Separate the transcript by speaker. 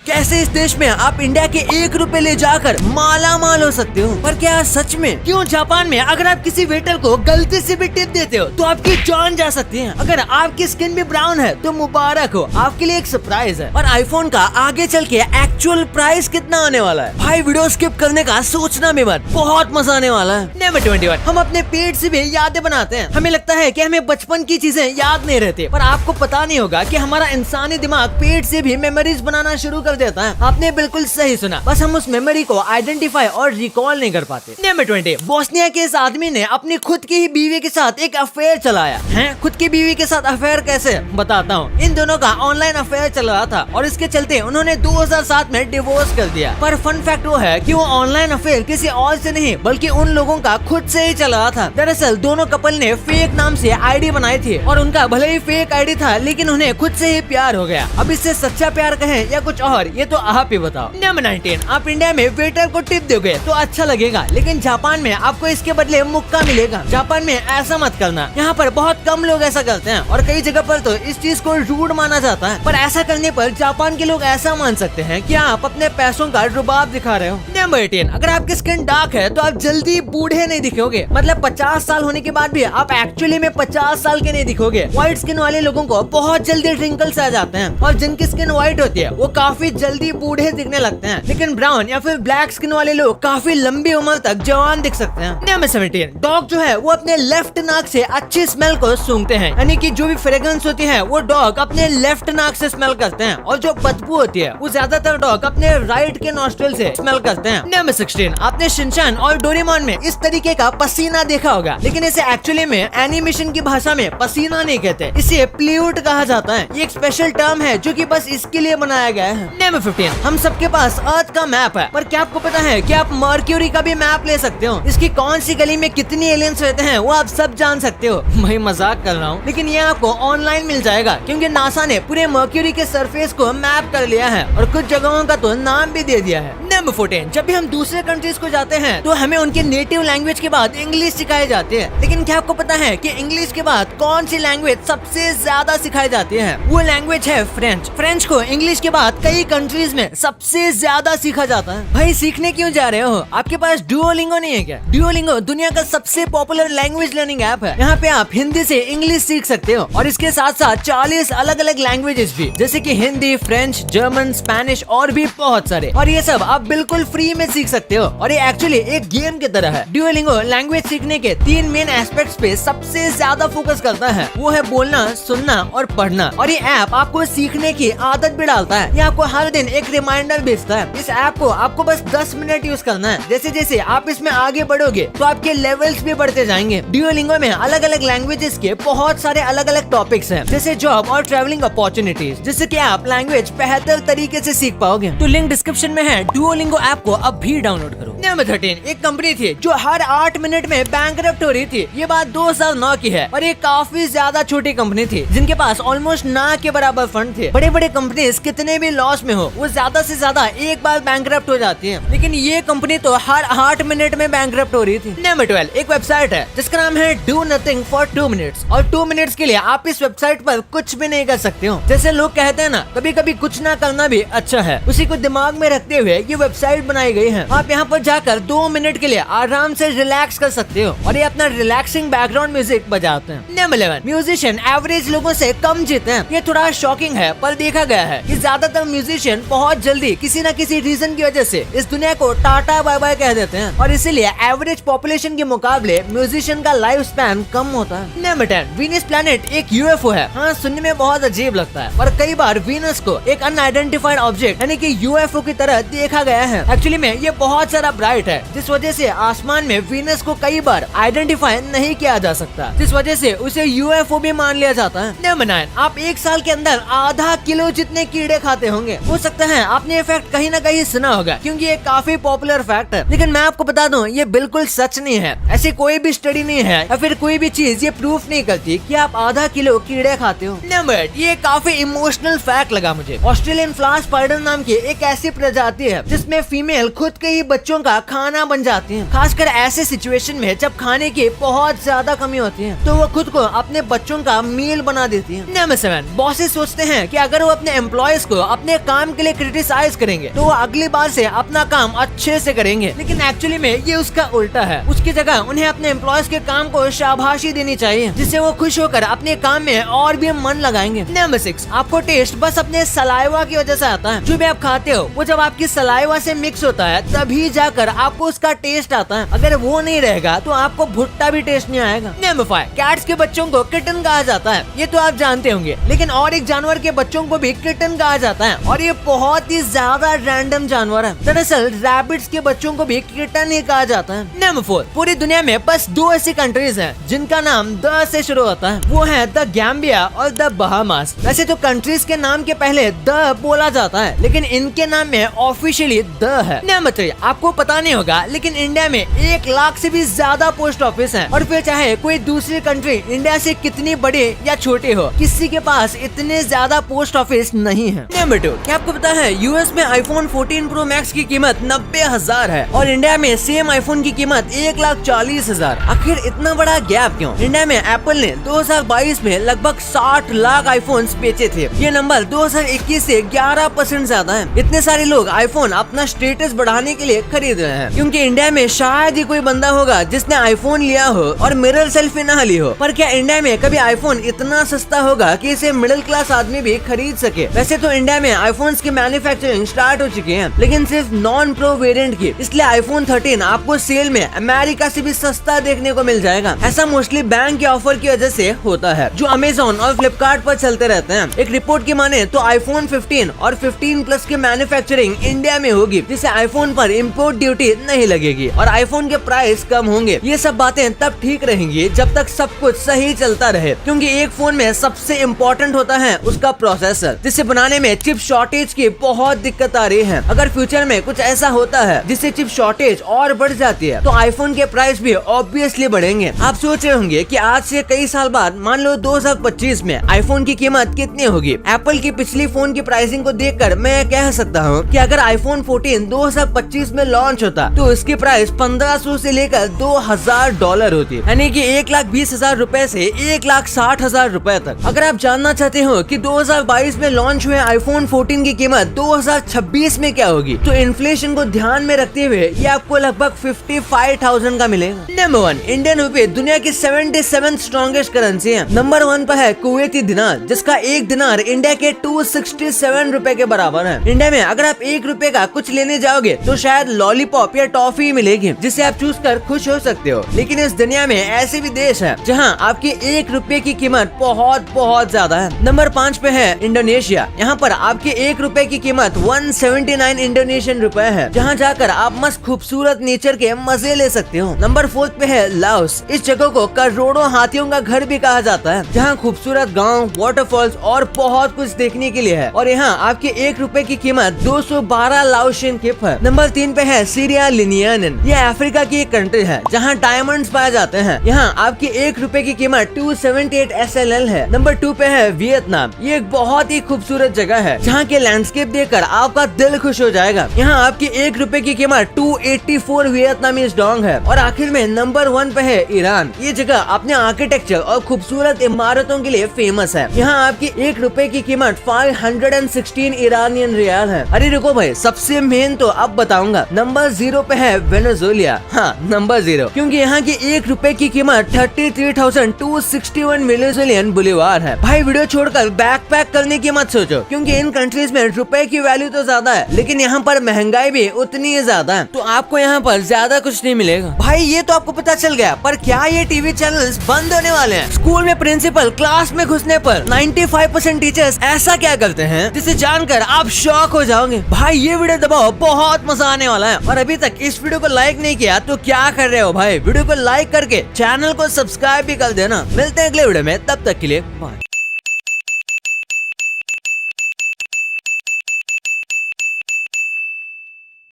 Speaker 1: कैसे इस देश में आप इंडिया के 1 रुपए ले जाकर माला माल हो सकते हो। पर क्या सच में? क्यों जापान में अगर आप किसी वेटर को गलती से भी टिप देते हो तो आपकी जान जा सकती है। अगर आपकी स्किन भी ब्राउन है तो मुबारक हो, आपके लिए एक सरप्राइज है। और आईफोन का आगे चल के एक्चुअल प्राइस कितना आने वाला है, भाई वीडियो स्किप करने का सोचना भी मत, बहुत मजा आने वाला है। नंबर 21, हम अपने पेट से भी यादें बनाते हैं। हमें लगता है कि हमें बचपन की चीजें याद नहीं रहती, पर आपको पता नहीं होगा कि हमारा इंसानी दिमाग पेट से भी मेमोरीज बनाना शुरू कर देता है। आपने बिल्कुल सही सुना, बस हम उस मेमोरी को आइडेंटिफाई और रिकॉल नहीं कर पाते। नंबर 20, बोस्निया के इस आदमी ने अपनी खुद की ही बीवी के साथ एक अफेयर चलाया है। खुद की बीवी के साथ अफेयर कैसे, बताता हूँ। इन दोनों का ऑनलाइन अफेयर चल रहा था और इसके चलते उन्होंने 2007 में डिवोर्स कर दिया। पर फन फैक्ट वो है कि वो ऑनलाइन अफेयर किसी और से नहीं बल्कि उन लोगों का खुद से ही चल रहा था। दरअसल दोनों कपल ने फेक नाम से आईडी बनाई थी और उनका भले ही फेक आईडी था लेकिन उन्हें खुद से ही प्यार हो गया। अब इससे सच्चा प्यार कहें या कुछ और, ये तो आप ही बताओ। नंबर 19, आप इंडिया में वेटर को टिप दोगे तो अच्छा लगेगा, लेकिन जापान में आपको इसके बदले मुक्का मिलेगा। जापान में ऐसा मत करना, यहाँ पर बहुत कम लोग ऐसा करते हैं और कई जगह पर तो इस चीज को रूड माना जाता है। पर ऐसा करने पर जापान के लोग ऐसा मान सकते हैं कि आप अपने पैसों का रुबाब दिखा रहे हो। नंबर 18, अगर आपकी स्किन डार्क है तो आप जल्दी बूढ़े नहीं दिखोगे। मतलब 50 साल होने के बाद भी आप एक्चुअली में 50 साल के नहीं दिखोगे। व्हाइट स्किन वाले लोगों को बहुत जल्दी रिंकल्स आ जाते हैं और जिनकी स्किन व्हाइट होती है वो काफी जल्दी बूढ़े दिखने लगते हैं। लेकिन ब्राउन या फिर ब्लैक स्किन वाले लोग काफी लंबी उम्र तक जवान दिख सकते हैं। नंबर 17, डॉग जो है वो अपने लेफ्ट नाक से अच्छी स्मेल को सूंघते हैं, यानी कि जो भी फ्रेग्रेंस होती है वो डॉग अपने लेफ्ट नाक से स्मेल करते हैं और जो बदबू होती है वो ज्यादातर डॉग अपने राइट के नॉस्ट्रिल से स्मेल करते हैं। नंबर 16, आपने शिनचैन और डोरेमोन में इस तरीके का पसीना देखा होगा, लेकिन इसे एक्चुअली में एनिमेशन की भाषा में पसीना नहीं कहते, इसे प्ल्यूट कहा जाता है। ये एक स्पेशल टर्म है जो कि बस इसके लिए बनाया गया है। नंबर 15, हम सबके पास अर्थ का मैप है, पर क्या आपको पता है कि आप मर्क्यूरी का भी मैप ले सकते हो। इसकी कौन सी गली में कितनी एलियंस रहते हैं वो आप सब जान सकते हो। मैं मजाक कर रहा हूँ, लेकिन ये आपको ऑनलाइन मिल जाएगा क्योंकि नासा ने पूरे मर्क्यूरी के सरफेस को मैप कर लिया है और कुछ जगहों का तो नाम भी दे दिया है। नंबर 14, जब भी हम दूसरे कंट्रीज को जाते हैं तो हमें उनके नेटिव लैंग्वेज के बाद इंग्लिश सिखाई जाती है, लेकिन क्या आपको पता है कि इंग्लिश के बाद कौन सी लैंग्वेज सबसे ज्यादा सिखाई जाती है? वो लैंग्वेज है फ्रेंच। फ्रेंच को इंग्लिश के बाद कई कंट्रीज में सबसे ज्यादा सीखा जाता है। भाई सीखने क्यों जा रहे हो? आपके पास डुओलिंगो नहीं है क्या? डुओलिंगो दुनिया का सबसे पॉपुलर लैंग्वेज लर्निंग ऐप है। यहाँ पे आप हिंदी से इंग्लिश सीख सकते हो और इसके साथ साथ 40 अलग अलग लैंग्वेजेस भी, जैसे कि हिंदी, फ्रेंच, जर्मन, स्पेनिश और भी बहुत सारे। और ये सब आप बिल्कुल फ्री में सीख सकते हो और ये एक्चुअली एक गेम की तरह है। डुओलिंगो लैंग्वेज सीखने के 3 मेन एस्पेक्ट्स पे सबसे ज्यादा फोकस करता है, वो है बोलना, सुनना और पढ़ना। और ये ऐप आपको सीखने की आदत भी डालता है। ये आपको हर दिन एक रिमाइंडर भेजता है। इस ऐप को आपको बस 10 मिनट यूज करना है। जैसे जैसे आप इसमें आगे बढ़ोगे तो आपके लेवल्स भी बढ़ते जाएंगे। डुओलिंगो में अलग अलग लैंग्वेजेस के बहुत सारे अलग अलग टॉपिक्स हैं, जैसे जॉब और ट्रैवलिंग अपॉर्चुनिटीज, जिससे कि आप लैंग्वेज बेहतर तरीके से सीख पाओगे। तो लिंक डिस्क्रिप्शन में है। डुओलिंगो ऐप को अब भी डाउनलोड करो। नंबर 13, एक कंपनी थी जो हर 8 मिनट में बैंकरप्ट हो रही थी। ये बात 2009 की है और ये काफी ज्यादा छोटी कंपनी थी जिनके पास ऑलमोस्ट ना के बराबर फंड थे। बड़े बड़े कंपनीज कितने भी लॉस में हो वो ज्यादा से ज्यादा एक बार बैंकरप्ट हो जाती है, लेकिन ये कंपनी तो हर 8 मिनट में बैंकरप्ट हो रही थी। नंबर 12, एक वेबसाइट है जिसका नाम है डू नथिंग फॉर 2 मिनट्स और 2 मिनट्स के लिए आप इस वेबसाइट पर कुछ भी नहीं कर सकते हो। जैसे लोग कहते हैं ना, कभी कभी कुछ ना करना भी अच्छा है, उसी को दिमाग में रखते हुए ये वेबसाइट बनाई गई है। आप यहाँ पर जाकर 2 मिनट के लिए आराम से रिलैक्स कर सकते हो और ये अपना रिलैक्सिंग बैकग्राउंड म्यूजिक बजाते हैं। नंबर 11, म्यूजिशियन एवरेज लोगों से कम जीते हैं। ये थोड़ा शॉकिंग है, पर देखा गया है कि ज्यादातर म्यूजिशियन बहुत जल्दी किसी न किसी रीजन की वजह से इस दुनिया को टाटा बाय बाय कह देते हैं और इसीलिए एवरेज पॉपुलेशन के मुकाबले म्यूजिशियन का लाइफ स्पैन कम होता है। नंबर 10, वीनस प्लैनेट एक यूएफओ है। हाँ, सुनने में बहुत अजीब लगता है, पर कई बार वीनस को एक अनआइडेंटिफाइड ऑब्जेक्ट यानी कि यूएफओ की तरह देखा गया है। एक्चुअली में ये बहुत सारा ब्राइट है, जिस वजह से आसमान में वीनस को कई बार आइडेंटिफाई नहीं किया जा सकता, जिस वजह से उसे यूएफओ भी मान लिया जाता है। नंबर 9, आप एक साल के अंदर आधा किलो जितने कीड़े खाते होंगे। हो सकता है आपने ये फैक्ट कहीं ना कहीं सुना होगा क्योंकि ये काफी पॉपुलर फैक्ट है, लेकिन मैं आपको बता दूं ये बिल्कुल सच नहीं है। ऐसी कोई भी स्टडी नहीं है या फिर कोई भी चीज ये प्रूफ नहीं करती कि आप आधा किलो कीड़े खाते हो। नंबर 8, ये काफी इमोशनल फैक्ट लगा मुझे। ऑस्ट्रेलियन फ्लावर स्पाइडर नाम की एक ऐसी प्रजाति है जिस जिसमें फीमेल खुद के ही बच्चों का खाना बन जाती है। खासकर ऐसे सिचुएशन में जब खाने की बहुत ज्यादा कमी होती है तो वो खुद को अपने बच्चों का मील बना देती है। नंबर 7, बॉसेस सोचते हैं कि अगर वो अपने एम्प्लॉयज को अपने काम के लिए क्रिटिसाइज करेंगे तो वो अगली बार से अपना काम अच्छे से करेंगे, लेकिन एक्चुअली में ये उसका उल्टा है। उसकी जगह उन्हें अपने एम्प्लॉयज के काम को शाबाशी देनी चाहिए, जिससे वो खुश होकर अपने काम में और भी मन लगाएंगे। नंबर 6, आपको टेस्ट बस अपने सलाइवा की वजह से आता है। जो भी आप खाते हो वो जब आपकी सलाइवा से मिक्स होता है तभी जाकर आपको उसका टेस्ट आता है। अगर वो नहीं रहेगा तो आपको भुट्टा भी टेस्ट नहीं आएगा। नंबर 5, कैट्स के बच्चों को किटन कहा जाता है। ये तो आप जानते होंगे, लेकिन और एक जानवर के बच्चों को भी किटन कहा जाता है और ये बहुत ही ज्यादा रैंडम जानवर है। दरअसल रैबिट्स के बच्चों को भी किटन ही कहा जाता है। नंबर 4, पूरी दुनिया में बस 2 ऐसी कंट्रीज हैं जिनका नाम द से शुरू होता है, वो है द गैम्बिया और द बहामास। वैसे तो कंट्रीज के नाम के पहले द बोला जाता है, लेकिन इनके नाम में ऑफिशियली द है। नंबर 3, आपको पता नहीं होगा लेकिन इंडिया में 1 लाख से भी ज्यादा पोस्ट ऑफिस है, और फिर चाहे कोई दूसरी कंट्री इंडिया से कितनी बड़ी या छोटी हो, किसी के पास इतने ज्यादा पोस्ट ऑफिस नहीं है। नंबर 2, क्या आपको पता है यूएस में आईफोन 14 प्रो मैक्स की कीमत 90,000 है और इंडिया में सेम आईफोन की कीमत 1,40,000। आखिर इतना बड़ा गैप क्यों? इंडिया में एप्पल ने 2022 में लगभग 60 लाख आईफोन्स बेचे थे। ये नंबर 2021 से 11% ज्यादा है। इतने सारे लोग आईफोन अपना स्टेटस बढ़ाने के लिए खरीद रहे हैं, क्योंकि इंडिया में शायद ही कोई बंदा होगा जिसने आईफोन लिया हो और मिरर सेल्फी न ली हो। पर क्या इंडिया में कभी आईफोन इतना सस्ता होगा कि इसे मिडिल क्लास आदमी भी खरीद सके? वैसे तो इंडिया में आईफोन्स की मैन्युफैक्चरिंग स्टार्ट हो चुकी है, लेकिन सिर्फ नॉन प्रो वेरिएंट की। इसलिए आईफोन 13 आपको सेल में अमेरिका से भी सस्ता देखने को मिल जाएगा। ऐसा मोस्टली बैंक के ऑफर की वजह से होता है, जो अमेजोन और फ्लिपकार्ट पर चलते रहते हैं। एक रिपोर्ट की माने तो आईफोन 15 और 15 प्लस की मैन्युफैक्चरिंग इंडिया में होगी, जिससे आईफोन पर इम्पोर्ट ड्यूटी नहीं लगेगी और आईफोन के प्राइस कम होंगे। ये सब बातें तब ठीक रहेंगी जब तक सब कुछ सही चलता रहे, क्योंकि एक फोन में सबसे इम्पोर्टेंट होता है उसका प्रोसेसर, जिसे बनाने में चिप शॉर्टेज की बहुत दिक्कत आ रही है। अगर फ्यूचर में कुछ ऐसा होता है जिससे चिप शॉर्टेज और बढ़ जाती है तो आईफोन के प्राइस भी ऑब्वियसली बढ़ेंगे। आप सोच रहे होंगे कि आज से कई साल बाद मान लो 2025 में आईफोन की कीमत कितनी होगी। एप्पल की पिछली फोन की प्राइसिंग को देखकर मैं कह सकता हूँ कि अगर आईफोन 14 2025 में लॉन्च होता तो इसकी प्राइस 1500 से लेकर $2,000 होती, यानी कि 1,20,000 रुपए से 1,60,000 रुपए तक। अगर आप जानना चाहते हो कि 2022 में लॉन्च हुए आईफोन 14 की कीमत 2026 में क्या होगी, तो इन्फ्लेशन को ध्यान में रखते हुए ये आपको लगभग 55,000 का मिलेगा। नंबर 1, इंडियन रुपए दुनिया की 77 स्ट्रॉन्गेस्ट करेंसी है। नंबर 1 पर है कुवैती दिनार, जिसका 1 दिनार इंडिया के 267 रुपए के बराबर है। इंडिया में अगर आप 1 रुपए का कुछ लेने जाओगे तो शायद लॉलीपॉप या टॉफी मिलेगी, जिसे आप चूज कर खुश हो सकते हो। लेकिन इस दुनिया में ऐसे भी देश है जहां आपकी 1 रुपए की कीमत बहुत बहुत ज्यादा है। नंबर 5 पे है इंडोनेशिया। यहाँ पर आपके 1 रुपए की कीमत 179 इंडोनेशियन रुपए है, जहाँ जाकर आप मस्त खूबसूरत नेचर के मजे ले सकते हो। नंबर 4 पे है लाओस। इस जगह को करोड़ों हाथियों का घर भी कहा जाता है, जहाँ खूबसूरत गांव, वाटरफॉल्स और बहुत कुछ देखने के लिए है, और यहाँ आपके 1 रुपए की कीमत 212 लाओशियन किप है। नंबर 3 पे है सीरिया लिनियन। ये अफ्रीका की एक कंट्री है जहाँ डायमंड्स पाए जाते हैं। यहाँ आपकी 1 रुपए की कीमत 278 SLL है। नंबर 2 पे है वियतनाम। ये एक बहुत ही खूबसूरत जगह है जहाँ के लैंडस्केप देखकर आपका दिल खुश हो जाएगा। यहाँ आपकी 1 रुपए की कीमत 284 वियतनामीज डोंग है। और आखिर में नंबर 1 पे है ईरान। ये जगह अपने आर्किटेक्चर और खूबसूरत इमारतों के लिए फेमस है। यहाँ आपकी 1 रुपए की कीमत 516 ईरानियन रियाल है। अरे रुको भाई, सबसे मेन तो अब बताऊंगा। नंबर 0 पे है वेनेजुएला। हाँ, नंबर 0, क्योंकि यहाँ की 1 रुपए की कीमत 33,261 वेनेजुएलियन बोलीवार है। भाई वीडियो छोड़कर बैकपैक करने की मत सोचो, क्योंकि इन कंट्रीज में रुपए की वैल्यू तो ज्यादा है, लेकिन यहाँ पर महंगाई भी उतनी ही ज्यादा है, तो आपको यहाँ पर ज्यादा कुछ नहीं मिलेगा। भाई ये तो आपको पता चल गया, पर क्या ये टीवी चैनल्स बंद होने वाले हैं? स्कूल में प्रिंसिपल क्लास में घुसने पर 95% टीचर्स ऐसा क्या करते हैं जिसे जानकर आप शॉक हो जाओगे। भाई ये वीडियो दबाओ, बहुत मजा आने वाला है। और अभी तक इस वीडियो को लाइक नहीं किया तो क्या कर रहे हो भाई? वीडियो को लाइक करके चैनल को सब्सक्राइब भी कर देना। मिलते हैं अगले वीडियो में, तब तक के लिए बाय।